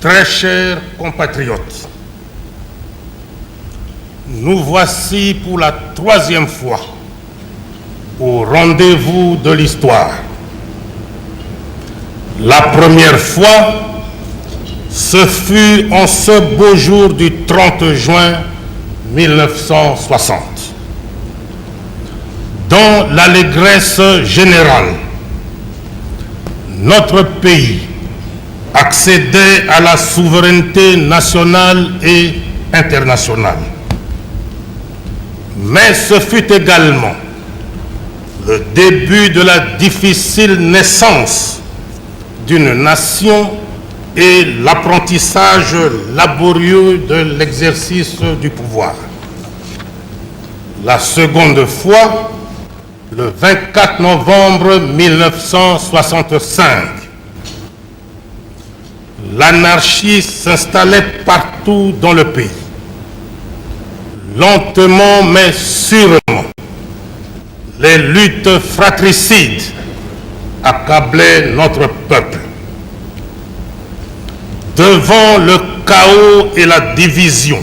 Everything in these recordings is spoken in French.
Très chers compatriotes, nous voici pour la troisième fois au rendez-vous de l'histoire. La première fois, ce fut en ce beau jour du 30 juin 1960. Dans l'allégresse générale, notre pays accédait à la souveraineté nationale et internationale. Mais ce fut également le début de la difficile naissance d'une nation et l'apprentissage laborieux de l'exercice du pouvoir. La seconde fois, le 24 novembre 1965, l'anarchie s'installait partout dans le pays. Lentement mais sûrement, les luttes fratricides accablaient notre peuple. Devant le chaos et la division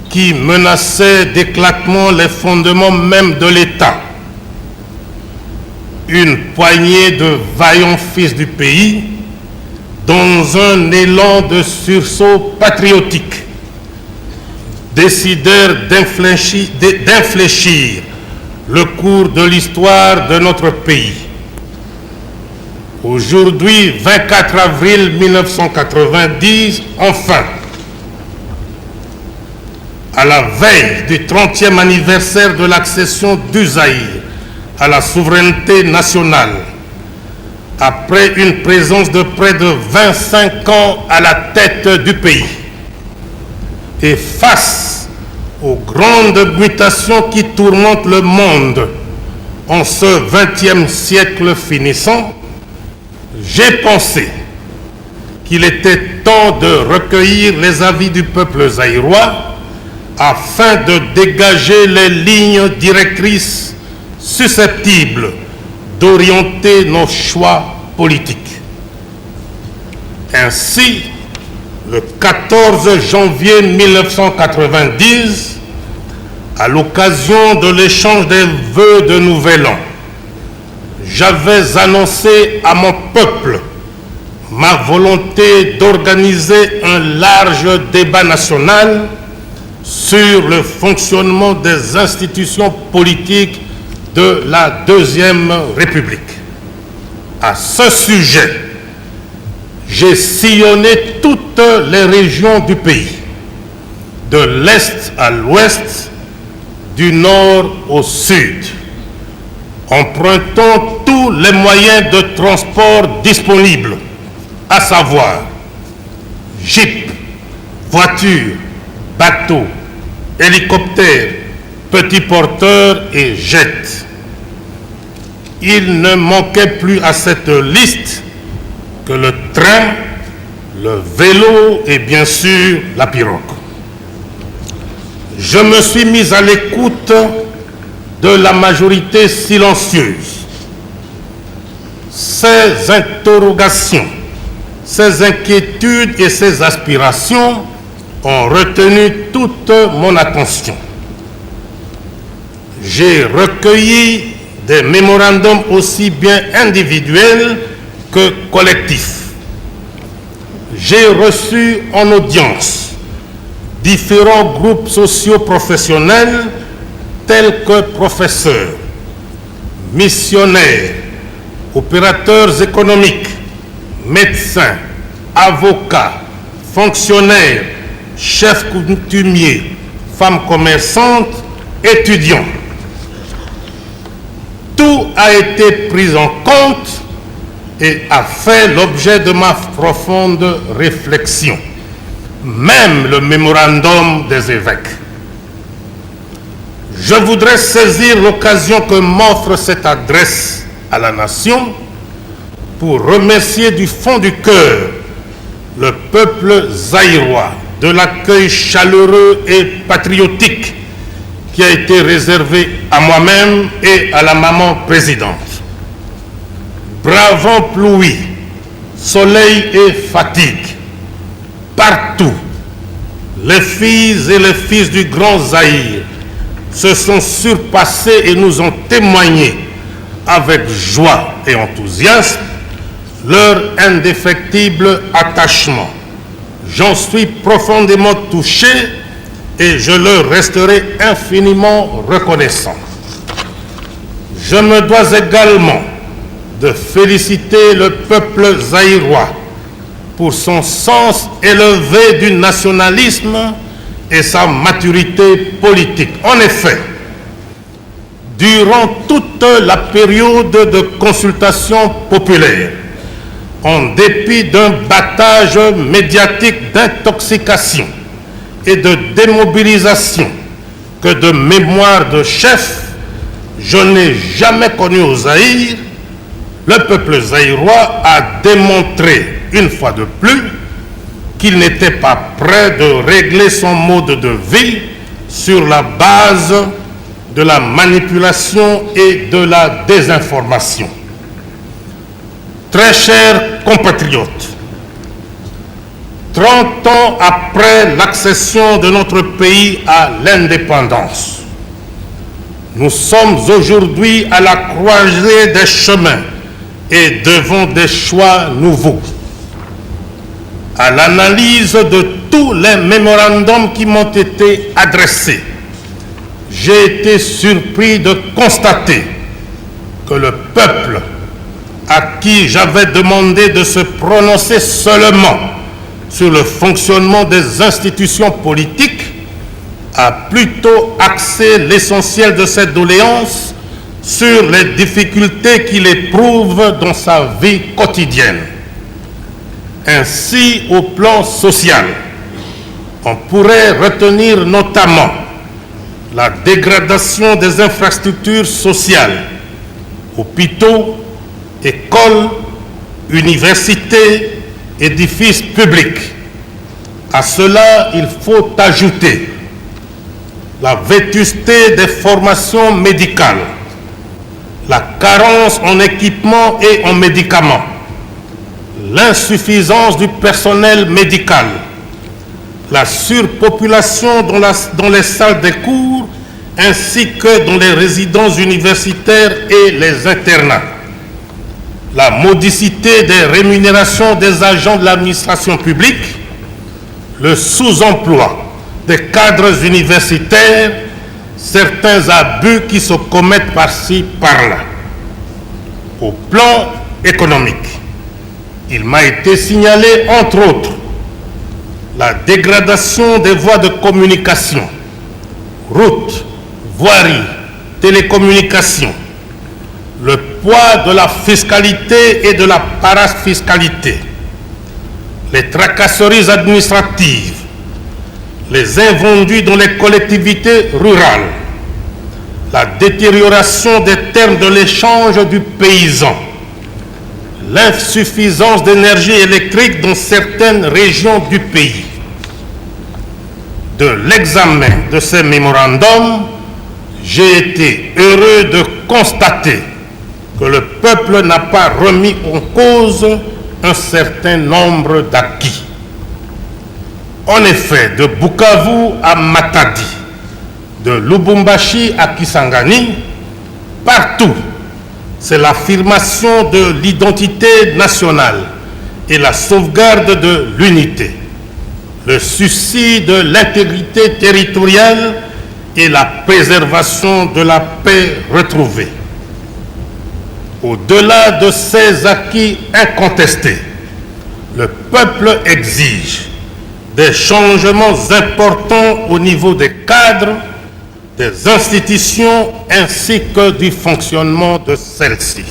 qui menaçaient d'éclatement les fondements même de l'État, une poignée de vaillants fils du pays, dans un élan de sursaut patriotique, décidèrent d'infléchir le cours de l'histoire de notre pays. Aujourd'hui, 24 avril 1990, enfin, à la veille du 30e anniversaire de l'accession du Zaïre à la souveraineté nationale, après une présence de près de 25 ans à la tête du pays, et face aux grandes mutations qui tourmentent le monde en ce 20e siècle finissant, j'ai pensé qu'il était temps de recueillir les avis du peuple zaïrois afin de dégager les lignes directrices susceptibles d'orienter nos choix politiques. Ainsi, le 14 janvier 1990, à l'occasion de l'échange des vœux de Nouvel An, j'avais annoncé à mon peuple ma volonté d'organiser un large débat national sur le fonctionnement des institutions politiques de la Deuxième République. À ce sujet, j'ai sillonné toutes les régions du pays, de l'Est à l'Ouest, du Nord au Sud, empruntant tous les moyens de transport disponibles, à savoir jeep, voitures, bateaux, hélicoptères, petits porteurs et jets. Il ne manquait plus à cette liste que le train, le vélo et bien sûr la pirogue. Je me suis mis à l'écoute de la majorité silencieuse. Ces interrogations, ces inquiétudes et ces aspirations ont retenu toute mon attention. J'ai recueilli des mémorandums aussi bien individuels que collectifs. J'ai reçu en audience différents groupes socio-professionnels tels que professeurs, missionnaires, opérateurs économiques, médecins, avocats, fonctionnaires, chefs coutumiers, femmes commerçantes, étudiants. Tout a été pris en compte et a fait l'objet de ma profonde réflexion, même le mémorandum des évêques. Je voudrais saisir l'occasion que m'offre cette adresse à la nation pour remercier du fond du cœur le peuple zaïrois de l'accueil chaleureux et patriotique qui a été réservé à moi-même et à la maman présidente. Bravant pluie, soleil et fatigue, Partout, les filles et les fils du Grand Zaïre se sont surpassés et nous ont témoigné avec joie et enthousiasme leur indéfectible attachement. J'en suis profondément touché et je leur resterai infiniment reconnaissant. Je me dois également de féliciter le peuple zaïrois pour son sens élevé du nationalisme et sa maturité politique. En effet, durant toute la période de consultation populaire, en dépit d'un battage médiatique d'intoxication et de démobilisation que de mémoire de chef, je n'ai jamais connu au Zaïre, le peuple zaïrois a démontré une fois de plus qu'il n'était pas prêt de régler son mode de vie sur la base de la manipulation et de la désinformation. Très chers compatriotes, 30 ans après l'accession de notre pays à l'indépendance, nous sommes aujourd'hui à la croisée des chemins et devant des choix nouveaux. À l'analyse de tous les mémorandums qui m'ont été adressés, j'ai été surpris de constater que le peuple à qui j'avais demandé de se prononcer seulement sur le fonctionnement des institutions politiques a plutôt axé l'essentiel de cette doléance sur les difficultés qu'il éprouve dans sa vie quotidienne. Ainsi, au plan social, on pourrait retenir notamment la dégradation des infrastructures sociales, hôpitaux, écoles, universités, édifices publics. À cela, il faut ajouter la vétusté des formations médicales, la carence en équipements et en médicaments, l'insuffisance du personnel médical, la surpopulation dans les salles de cours ainsi que dans les résidences universitaires et les internats, la modicité des rémunérations des agents de l'administration publique, le sous-emploi des cadres universitaires, certains abus qui se commettent par-ci, par-là. Au plan économique, il m'a été signalé, entre autres, la dégradation des voies de communication, routes, voiries, télécommunications, le poids de la fiscalité et de la parafiscalité, les tracasseries administratives, les invendus dans les collectivités rurales, la détérioration des termes de l'échange du paysan, l'insuffisance d'énergie électrique dans certaines régions du pays. De l'examen de ces mémorandums, j'ai été heureux de constater que le peuple n'a pas remis en cause un certain nombre d'acquis. En effet, de Bukavu à Matadi, de Lubumbashi à Kisangani, partout, c'est l'affirmation de l'identité nationale et la sauvegarde de l'unité, le souci de l'intégrité territoriale et la préservation de la paix retrouvée. Au-delà de ces acquis incontestés, le peuple exige des changements importants au niveau des cadres, des institutions ainsi que du fonctionnement de celles-ci.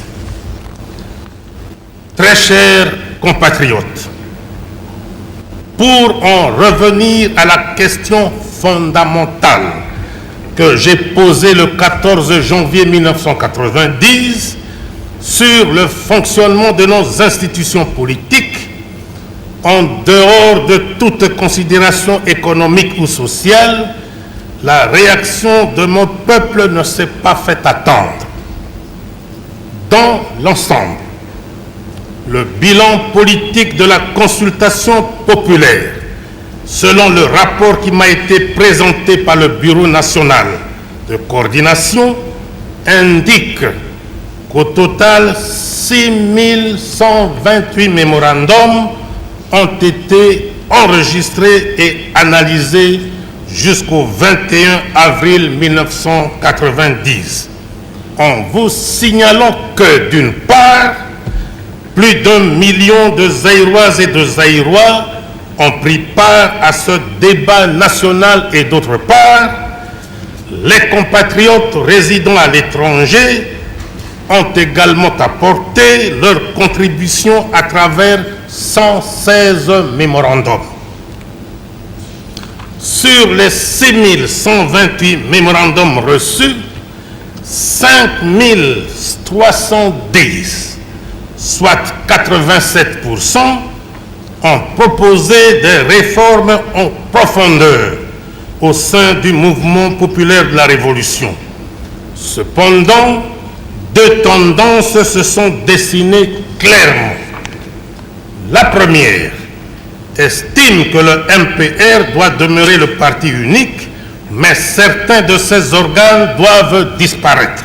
Très chers compatriotes, pour en revenir à la question fondamentale que j'ai posée le 14 janvier 1990 sur le fonctionnement de nos institutions politiques, en dehors de toute considération économique ou sociale, la réaction de mon peuple ne s'est pas fait attendre. Dans l'ensemble, le bilan politique de la consultation populaire selon le rapport qui m'a été présenté par le Bureau national de coordination, indique qu'au total, 6128 mémorandums ont été enregistrés et analysés jusqu'au 21 avril 1990. En vous signalant que, d'une part, plus d'1 million de Zaïroises et de Zaïrois ont pris part à ce débat national et d'autre part, les compatriotes résidant à l'étranger ont également apporté leur contribution à travers 116 mémorandums. Sur les 6128 mémorandums reçus, 5310, soit 87%, ont proposé des réformes en profondeur au sein du mouvement populaire de la Révolution. Cependant, deux tendances se sont dessinées clairement. La première estime que le MPR doit demeurer le parti unique, mais certains de ses organes doivent disparaître.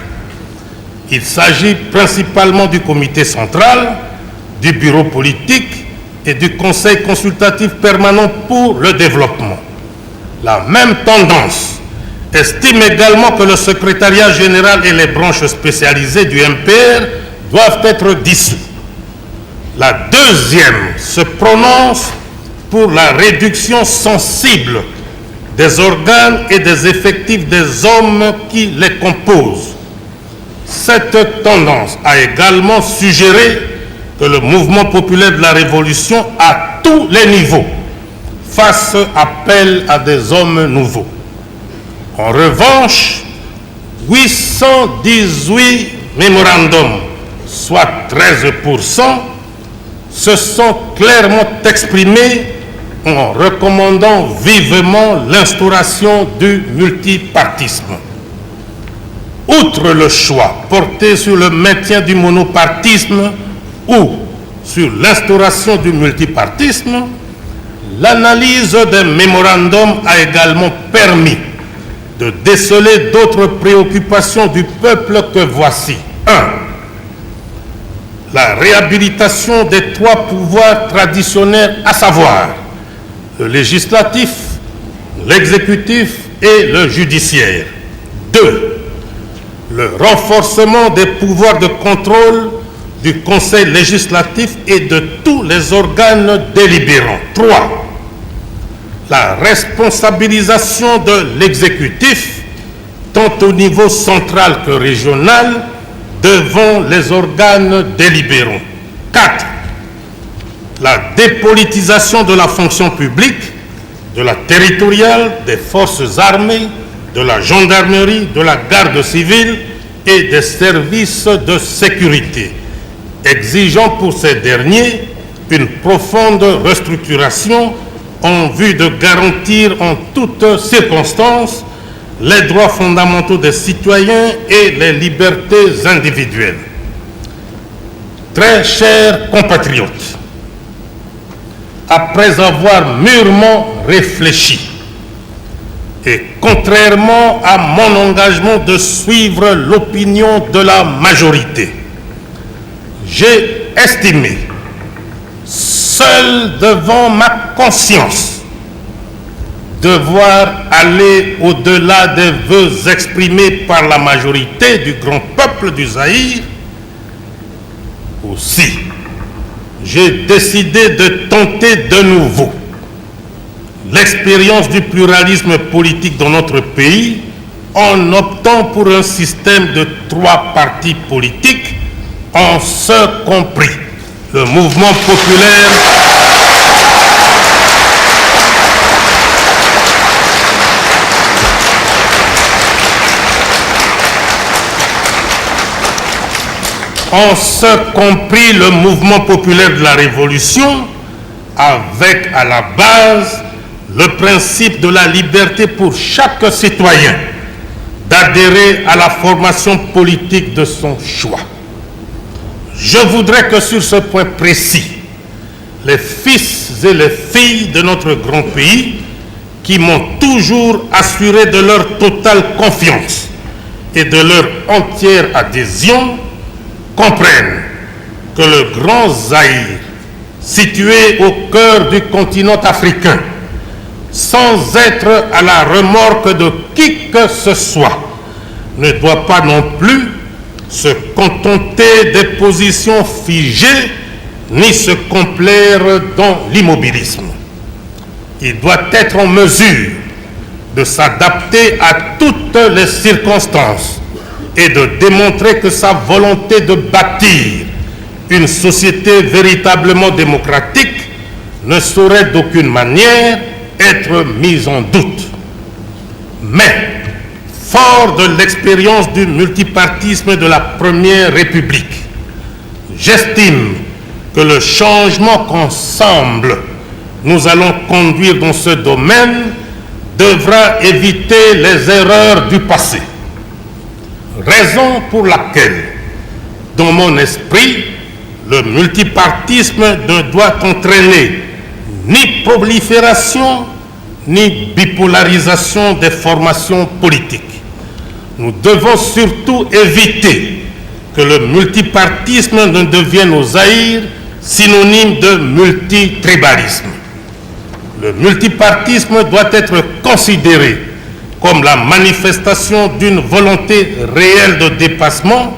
Il s'agit principalement du comité central, du bureau politique et du conseil consultatif permanent pour le développement. La même tendance estime également que le secrétariat général et les branches spécialisées du MPR doivent être dissous. La deuxième se prononce pour la réduction sensible des organes et des effectifs des hommes qui les composent. Cette tendance a également suggéré que le mouvement populaire de la Révolution, à tous les niveaux, fasse appel à des hommes nouveaux. En revanche, 818 mémorandums, soit 13%, se sont clairement exprimés en recommandant vivement l'instauration du multipartisme. Outre le choix porté sur le maintien du monopartisme ou sur l'instauration du multipartisme, l'analyse des mémorandums a également permis de déceler d'autres préoccupations du peuple que voici. 1. La réhabilitation des trois pouvoirs traditionnels, à savoir le législatif, l'exécutif et le judiciaire. 2. Le renforcement des pouvoirs de contrôle du Conseil législatif et de tous les organes délibérants. 3. La responsabilisation de l'exécutif, tant au niveau central que régional, devant les organes délibérants. 4. La dépolitisation de la fonction publique, de la territoriale, des forces armées, de la gendarmerie, de la garde civile et des services de sécurité, exigeant pour ces derniers une profonde restructuration en vue de garantir en toutes circonstances les droits fondamentaux des citoyens et les libertés individuelles. Très chers compatriotes, après avoir mûrement réfléchi et contrairement à mon engagement de suivre l'opinion de la majorité, j'ai estimé, seul devant ma conscience, devoir aller au-delà des vœux exprimés par la majorité du grand peuple du Zaïre. Aussi, j'ai décidé de tenter de nouveau l'expérience du pluralisme politique dans notre pays en optant pour un système de 3 partis politiques, en ce compris le mouvement populaire le mouvement populaire de la Révolution, avec à la base le principe de la liberté pour chaque citoyen d'adhérer à la formation politique de son choix. Je voudrais que sur ce point précis, les fils et les filles de notre grand pays qui m'ont toujours assuré de leur totale confiance et de leur entière adhésion comprennent que le Grand Zaïre, situé au cœur du continent africain, sans être à la remorque de qui que ce soit, ne doit pas non plus se contenter des positions figées ni se complaire dans l'immobilisme. Il doit être en mesure de s'adapter à toutes les circonstances et de démontrer que sa volonté de bâtir une société véritablement démocratique ne saurait d'aucune manière être mise en doute. Mais, fort de l'expérience du multipartisme de la Première République, j'estime que le changement qu'ensemble nous allons conduire dans ce domaine devra éviter les erreurs du passé. Raison pour laquelle, dans mon esprit, le multipartisme ne doit entraîner ni prolifération ni bipolarisation des formations politiques. Nous devons surtout éviter que le multipartisme ne devienne au Zaïre synonyme de multitribalisme. Le multipartisme doit être considéré comme la manifestation d'une volonté réelle de dépassement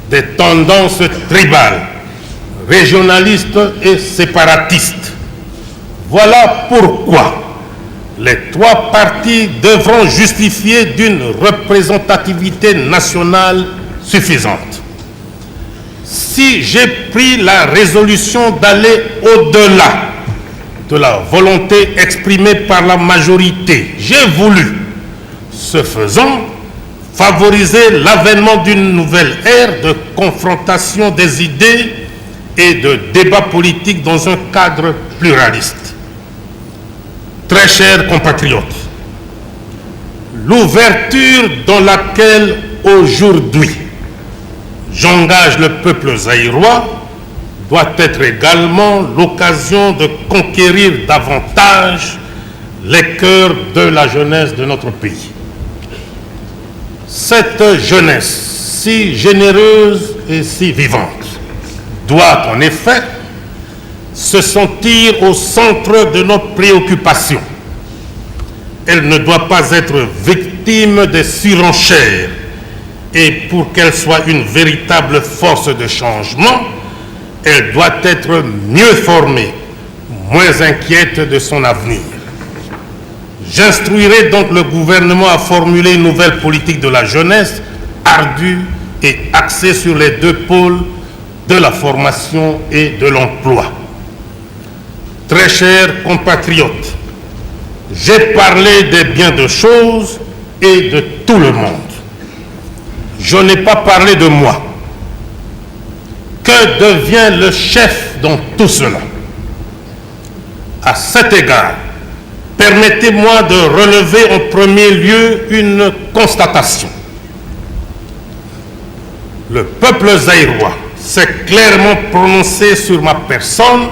des tendances tribales, régionalistes et séparatistes. Voilà pourquoi les trois partis devront justifier d'une représentativité nationale suffisante. Si j'ai pris la résolution d'aller au-delà de la volonté exprimée par la majorité, j'ai voulu, ce faisant, favoriser l'avènement d'une nouvelle ère de confrontation des idées et de débat politique dans un cadre pluraliste. Très chers compatriotes, l'ouverture dans laquelle aujourd'hui j'engage le peuple zaïrois doit être également l'occasion de conquérir davantage les cœurs de la jeunesse de notre pays. Cette jeunesse si généreuse et si vivante doit en effet se sentir au centre de nos préoccupations. Elle ne doit pas être victime des surenchères et pour qu'elle soit une véritable force de changement, elle doit être mieux formée, moins inquiète de son avenir. J'instruirai donc le gouvernement à formuler une nouvelle politique de la jeunesse ardue et axée sur les deux pôles de la formation et de l'emploi. Très chers compatriotes, j'ai parlé des biens de choses et de tout le monde. Je n'ai pas parlé de moi. Que devient le chef dans tout cela? À cet égard, permettez-moi de relever en premier lieu une constatation. Le peuple zaïrois s'est clairement prononcé sur ma personne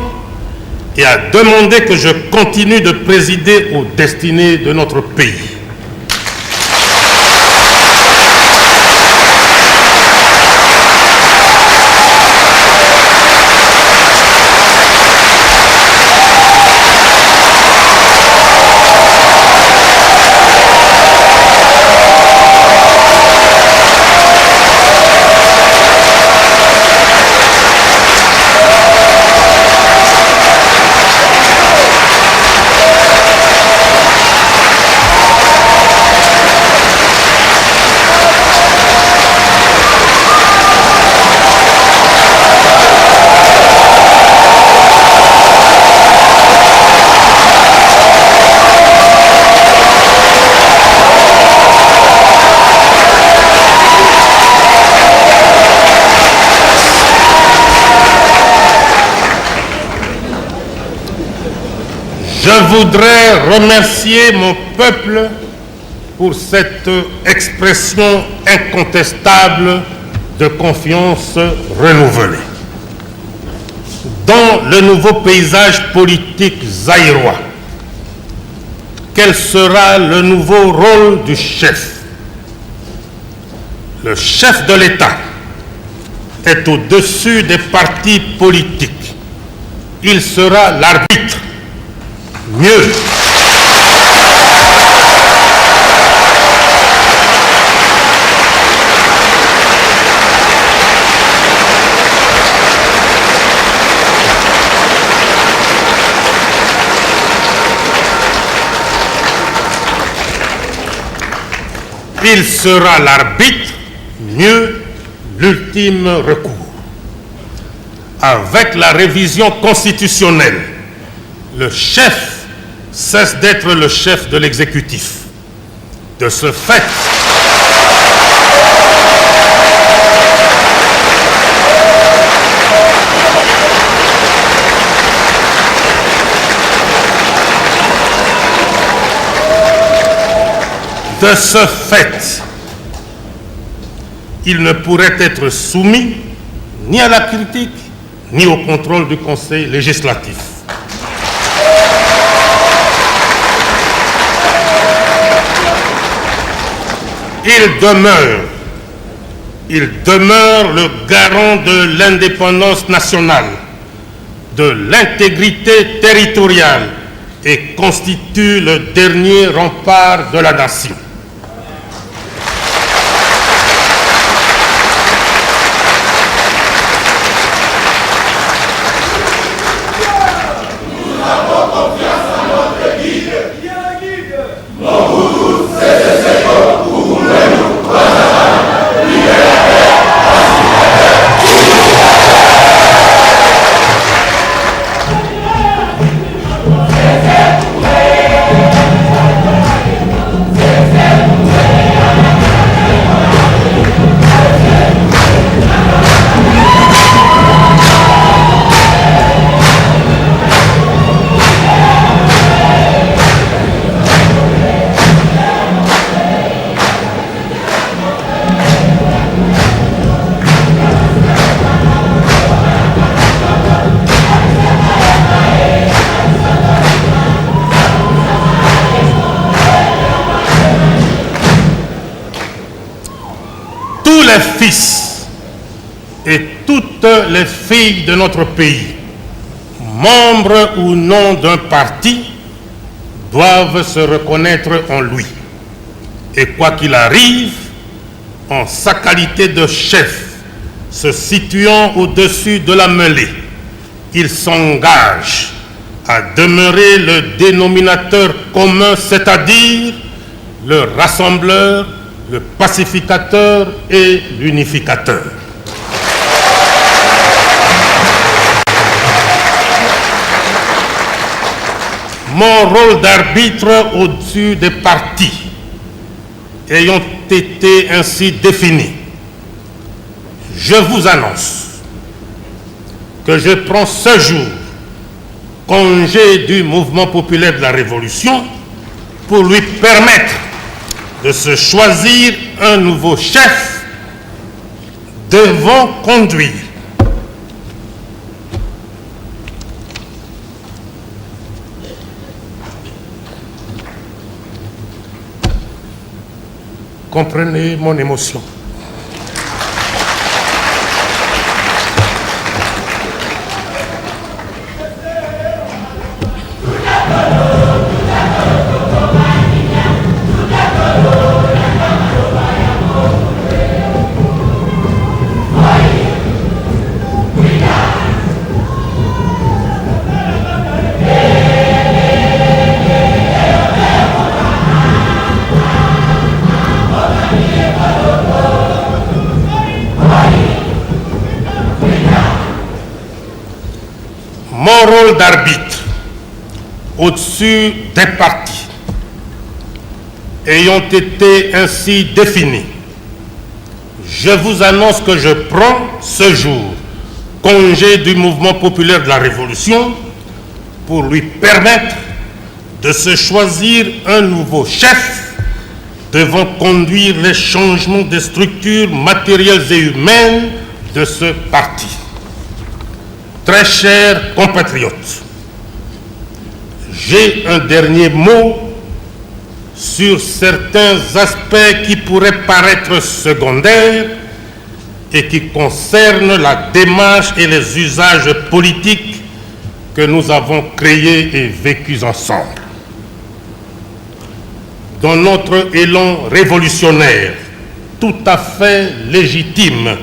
et a demandé que je continue de présider aux destinées de notre pays. Je voudrais remercier mon peuple pour cette expression incontestable de confiance renouvelée. dans le nouveau paysage politique zaïrois. Quel sera le nouveau rôle du chef? Le chef de l'État est au-dessus des partis politiques. Il sera l'arbitre. Mieux, il sera l'arbitre, mieux, l'ultime recours. Avec la révision constitutionnelle, le chef cesse d'être le chef de l'exécutif. De ce fait, il ne pourrait être soumis ni à la critique, ni au contrôle du Conseil législatif. Il demeure le garant de l'indépendance nationale, de l'intégrité territoriale et constitue le dernier rempart de la nation. Les fils et toutes les filles de notre pays, membres ou non d'un parti, doivent se reconnaître en lui. Et quoi qu'il arrive, en sa qualité de chef, se situant au-dessus de la mêlée, il s'engage à demeurer le dénominateur commun, c'est-à-dire le rassembleur, le pacificateur et l'unificateur. Mon rôle d'arbitre au-dessus des partis ayant été ainsi défini, je vous annonce que je prends ce jour congé du mouvement populaire de la Révolution pour lui permettre de se choisir un nouveau chef devant conduire comprenez mon émotion. Mon rôle d'arbitre au-dessus des partis ayant été ainsi défini, je vous annonce que je prends ce jour congé du mouvement populaire de la Révolution pour lui permettre de se choisir un nouveau chef devant conduire les changements des structures matérielles et humaines de ce parti. Très chers compatriotes, j'ai un dernier mot sur certains aspects qui pourraient paraître secondaires et qui concernent la démarche et les usages politiques que nous avons créés et vécus ensemble. Dans notre élan révolutionnaire, tout à fait légitime,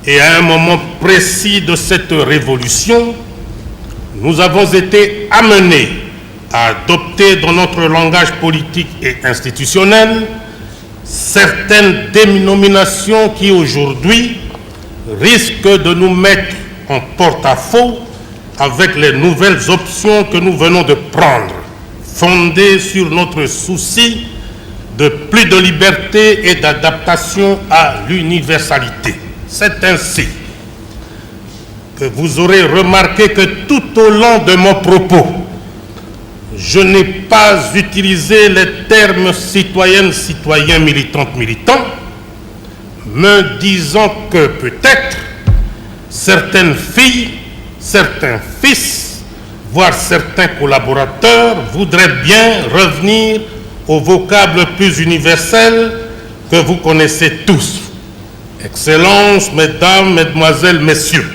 et à un moment précis de cette révolution, nous avons été amenés à adopter dans notre langage politique et institutionnel certaines dénominations qui aujourd'hui risquent de nous mettre en porte-à-faux avec les nouvelles options que nous venons de prendre, fondées sur notre souci de plus de liberté et d'adaptation à l'universalité. C'est ainsi que vous aurez remarqué que tout au long de mon propos, je n'ai pas utilisé les termes citoyennes, citoyens, militantes, militants, me disant que peut-être certaines filles, certains fils, voire certains collaborateurs voudraient bien revenir au vocable plus universel que vous connaissez tous. Excellences, mesdames, mesdemoiselles, messieurs.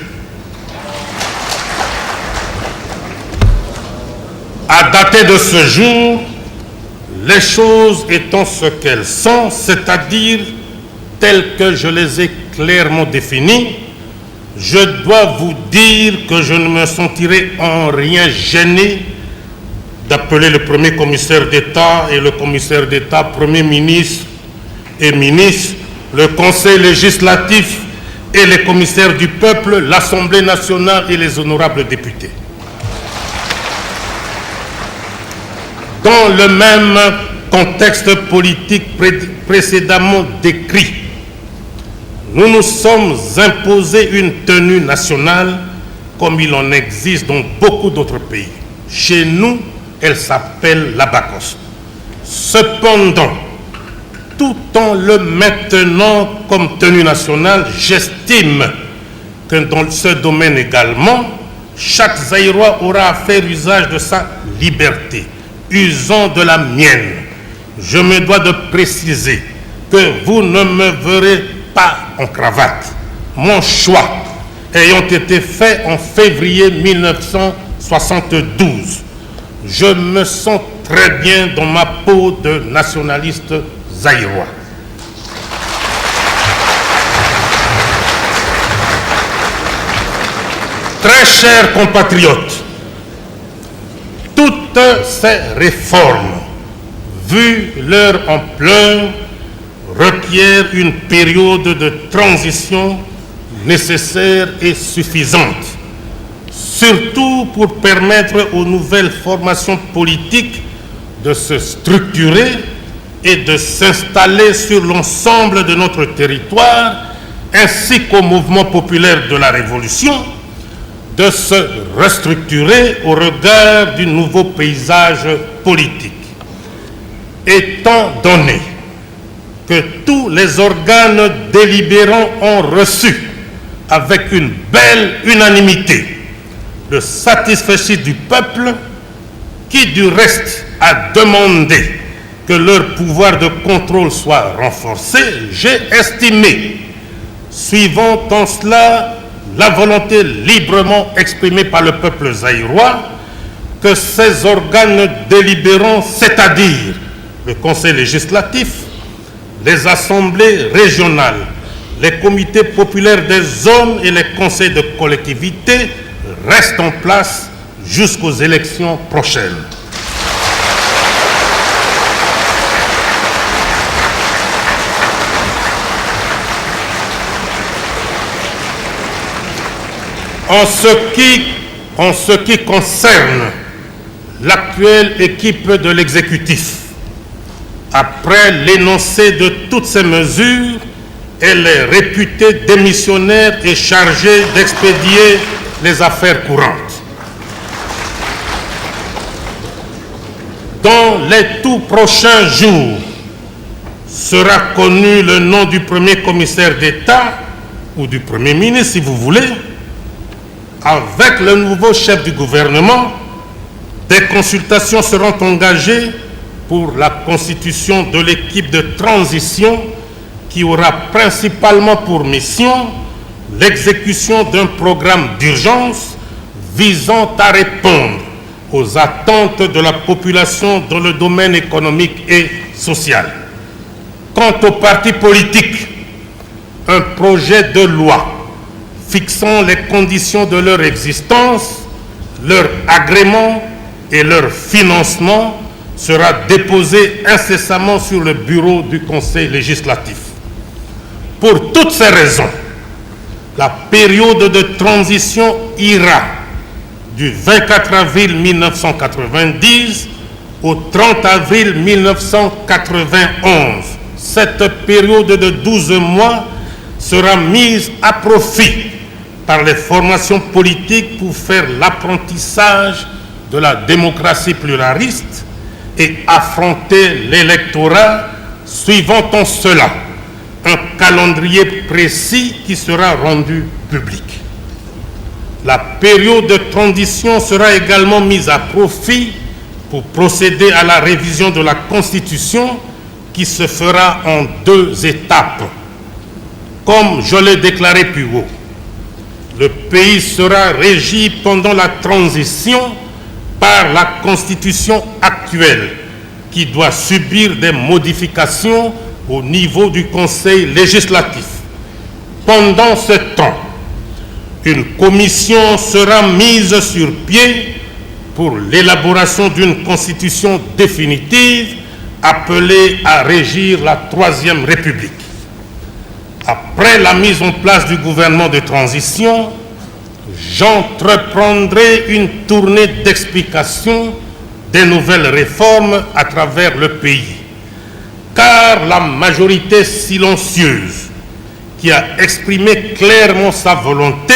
À dater de ce jour, les choses étant ce qu'elles sont, c'est-à-dire telles que je les ai clairement définies, je dois vous dire que je ne me sentirai en rien gêné d'appeler le premier commissaire d'État et le commissaire d'État, premier ministre et ministre, le Conseil législatif et les commissaires du peuple, l'Assemblée nationale et les honorables députés. Dans le même contexte politique précédemment décrit, nous nous sommes imposés une tenue nationale comme il en existe dans beaucoup d'autres pays. Chez nous, elle s'appelle l'abacos. Cependant, tout en le maintenant comme tenue nationale, j'estime que dans ce domaine également, chaque Zaïrois aura à faire usage de sa liberté, usant de la mienne. Je me dois de préciser que vous ne me verrez pas en cravate. Mon choix ayant été fait en février 1972, je me sens très bien dans ma peau de nationaliste zaïrois. Très chers compatriotes, toutes ces réformes, vu leur ampleur, requièrent une période de transition nécessaire et suffisante, surtout pour permettre aux nouvelles formations politiques de se structurer et de s'installer sur l'ensemble de notre territoire, ainsi qu'au mouvement populaire de la Révolution, de se restructurer au regard du nouveau paysage politique. Étant donné que tous les organes délibérants ont reçu avec une belle unanimité le satisfecit du peuple, qui du reste a demandé que leur pouvoir de contrôle soit renforcé, j'ai estimé, suivant en cela la volonté librement exprimée par le peuple zaïrois, que ces organes délibérants, c'est-à-dire le Conseil législatif, les assemblées régionales, les comités populaires des zones et les conseils de collectivité restent en place jusqu'aux élections prochaines. En ce qui concerne l'actuelle équipe de l'exécutif, après l'énoncé de toutes ces mesures, elle est réputée démissionnaire et chargée d'expédier les affaires courantes. Dans les tout prochains jours, sera connu le nom du premier commissaire d'État ou du premier ministre, si vous voulez, avec le nouveau chef du gouvernement, des consultations seront engagées pour la constitution de l'équipe de transition qui aura principalement pour mission l'exécution d'un programme d'urgence visant à répondre aux attentes de la population dans le domaine économique et social. Quant aux partis politiques, un projet de loi fixant les conditions de leur existence, leur agrément et leur financement sera déposé incessamment sur le bureau du Conseil législatif. Pour toutes ces raisons, la période de transition ira du 24 avril 1990 au 30 avril 1991. Cette période de 12 mois sera mise à profit par les formations politiques pour faire l'apprentissage de la démocratie pluraliste et affronter l'électorat, suivant en cela un calendrier précis qui sera rendu public. La période de transition sera également mise à profit pour procéder à la révision de la Constitution qui se fera en 2 étapes. Comme je l'ai déclaré plus haut, le pays sera régi pendant la transition par la Constitution actuelle qui doit subir des modifications au niveau du Conseil législatif. Pendant ce temps, une commission sera mise sur pied pour l'élaboration d'une constitution définitive appelée à régir la 3e République. Après la mise en place du gouvernement de transition, j'entreprendrai une tournée d'explication des nouvelles réformes à travers le pays. Car la majorité silencieuse qui a exprimé clairement sa volonté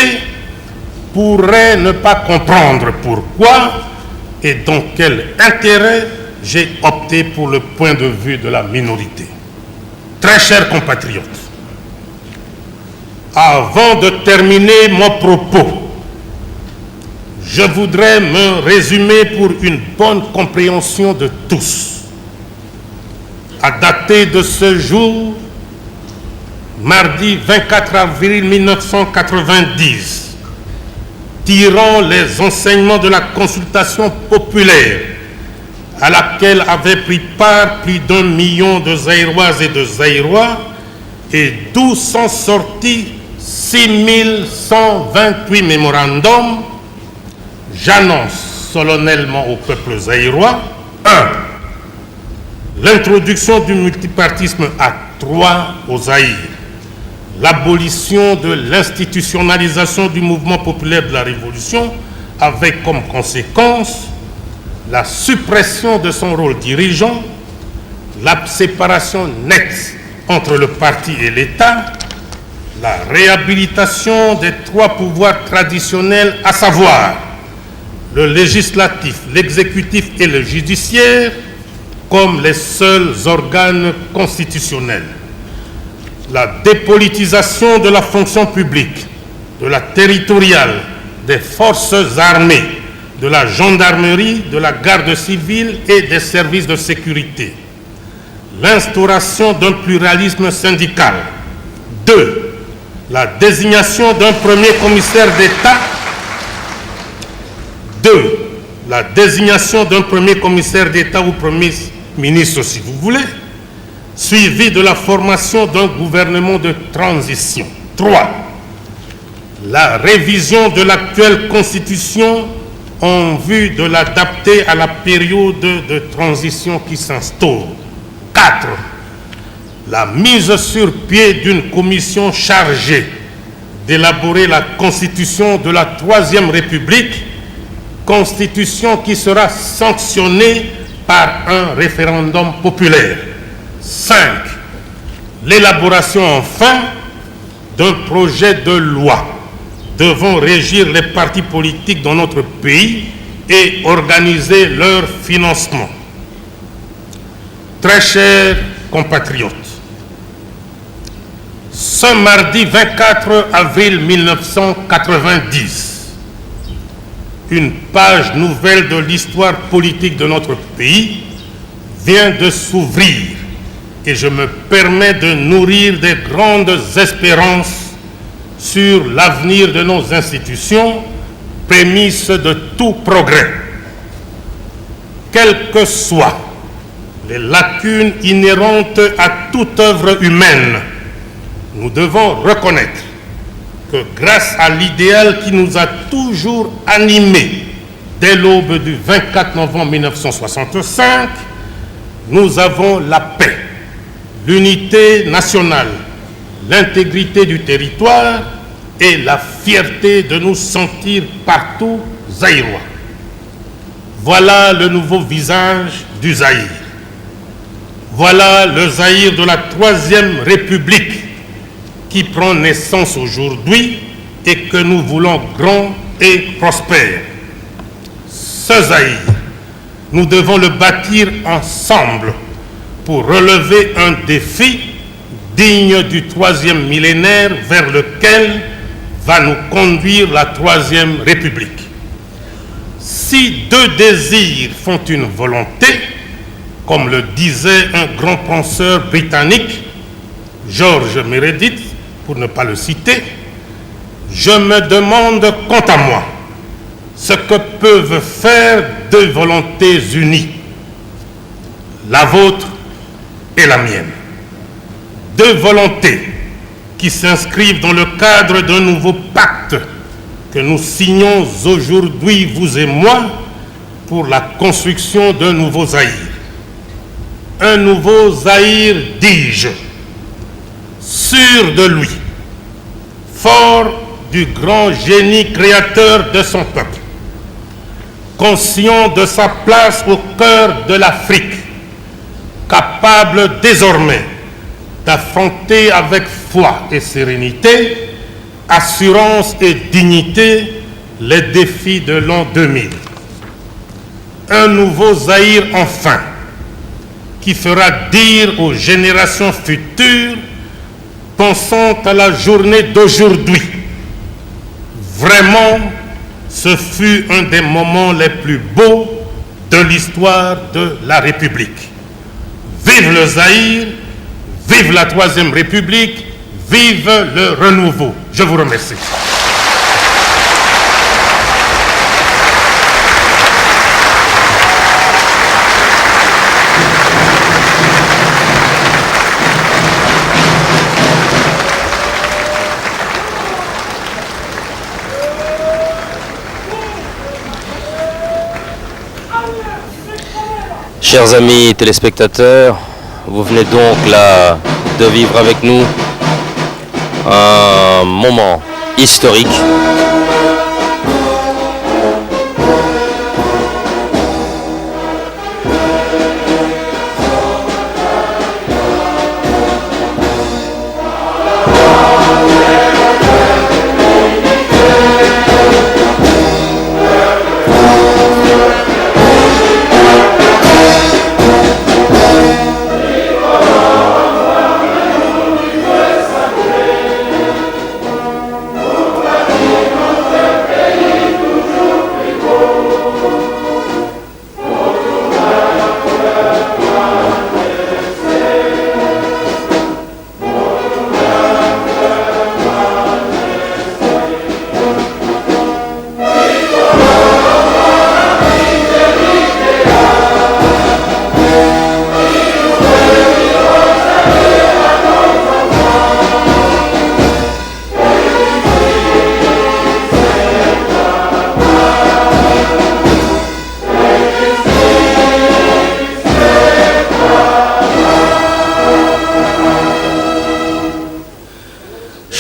pourrait ne pas comprendre pourquoi et dans quel intérêt j'ai opté pour le point de vue de la minorité. Très chers compatriotes, avant de terminer mon propos, je voudrais me résumer pour une bonne compréhension de tous. À dater de ce jour, mardi 24 avril 1990, tirant les enseignements de la consultation populaire à laquelle avaient pris part plus d'1 million de Zaïroises et de Zaïrois et d'où sont sortis 6128 mémorandums, j'annonce solennellement au peuple zaïrois 1. L'introduction du multipartisme à 3 au Zaïre, l'abolition de l'institutionnalisation du mouvement populaire de la Révolution avec comme conséquence la suppression de son rôle dirigeant, la séparation nette entre le parti et l'État, la réhabilitation des 3 pouvoirs traditionnels, à savoir le législatif, l'exécutif et le judiciaire, comme les seuls organes constitutionnels. La dépolitisation de la fonction publique, de la territoriale, des forces armées, de la gendarmerie, de la garde civile et des services de sécurité. L'instauration d'un pluralisme syndical. 2. La désignation d'un premier commissaire d'État. 2. La désignation d'un premier commissaire d'État ou premier ministre, si vous voulez, suivi de la formation d'un gouvernement de transition. 3. La révision de l'actuelle Constitution en vue de l'adapter à la période de transition qui s'instaure. 4. La mise sur pied d'une commission chargée d'élaborer la Constitution de la 3e République, Constitution qui sera sanctionnée par un référendum populaire. 5. L'élaboration enfin d'un projet de loi devant régir les partis politiques dans notre pays et organiser leur financement. Très chers compatriotes, ce mardi 24 avril 1990, une page nouvelle de l'histoire politique de notre pays vient de s'ouvrir et je me permets de nourrir des grandes espérances sur l'avenir de nos institutions, prémisse de tout progrès. Quelles que soient les lacunes inhérentes à toute œuvre humaine, nous devons reconnaître que grâce à l'idéal qui nous a toujours animés dès l'aube du 24 novembre 1965, nous avons la paix, l'unité nationale, l'intégrité du territoire et la fierté de nous sentir partout zaïrois. Voilà le nouveau visage du Zaïre. Voilà le Zaïre de la Troisième République qui prend naissance aujourd'hui et que nous voulons grand et prospère. Ce Zaïre, nous devons le bâtir ensemble pour relever un défi digne du troisième millénaire vers lequel va nous conduire la Troisième République. Si deux désirs font une volonté, comme le disait un grand penseur britannique, George Meredith, pour ne pas le citer, je me demande quant à moi ce que peuvent faire deux volontés unies, la vôtre et la mienne. Deux volontés qui s'inscrivent dans le cadre d'un nouveau pacte que nous signons aujourd'hui, vous et moi, pour la construction d'un nouveau Zaïre. Un nouveau Zaïre, dis-je, sûr de lui, fort du grand génie créateur de son peuple, conscient de sa place au cœur de l'Afrique, capable désormais d'affronter avec foi et sérénité, assurance et dignité les défis de l'an 2000. Un nouveau Zaïre enfin, qui fera dire aux générations futures, pensant à la journée d'aujourd'hui, vraiment, ce fut un des moments les plus beaux de l'histoire de la République. Vive le Zaïre, vive la Troisième République, vive le renouveau. Je vous remercie. Chers amis téléspectateurs, vous venez donc là de vivre avec nous un moment historique.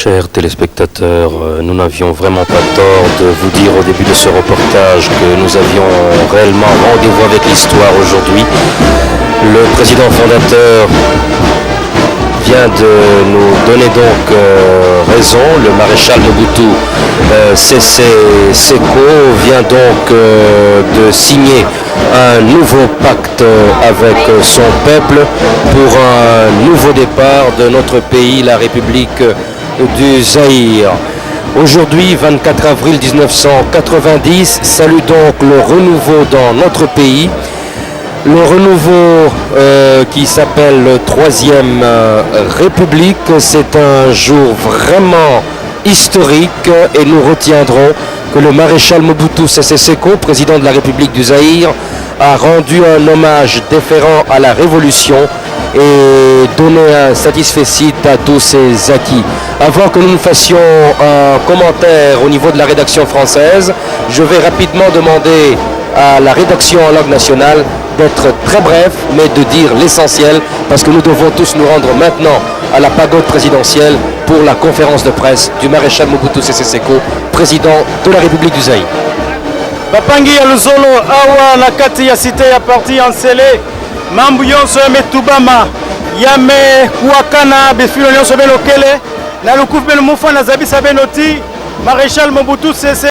Chers téléspectateurs, nous n'avions vraiment pas tort de vous dire au début de ce reportage que nous avions réellement rendez-vous avec l'histoire aujourd'hui. Le président fondateur vient de nous donner donc raison. Le maréchal Mobutu Sese Seko vient donc de signer un nouveau pacte avec son peuple pour un nouveau départ de notre pays, la République du Zaïre. Aujourd'hui, 24 avril 1990, salue donc le renouveau dans notre pays. Le renouveau qui s'appelle le 3e République, c'est un jour vraiment historique et nous retiendrons que le maréchal Mobutu Sese Seko, président de la République du Zaïre, a rendu un hommage déférent à la révolution et donné un satisfecit à tous ses acquis. Avant que nous fassions un commentaire au niveau de la rédaction française, je vais rapidement demander à la rédaction en langue nationale d'être très bref, mais de dire l'essentiel, parce que nous devons tous nous rendre maintenant à la pagode présidentielle pour la conférence de presse du maréchal Mobutu Sese Seko, président de la République du Zaïre. Bapangi ya Luzolo awa na kati ya cité ya parti Ansele mambu yonso metubama yame kuakana befilo nyonso belokele na lukufu beno mufa na zabisa benoti maréchal Mobutu Sese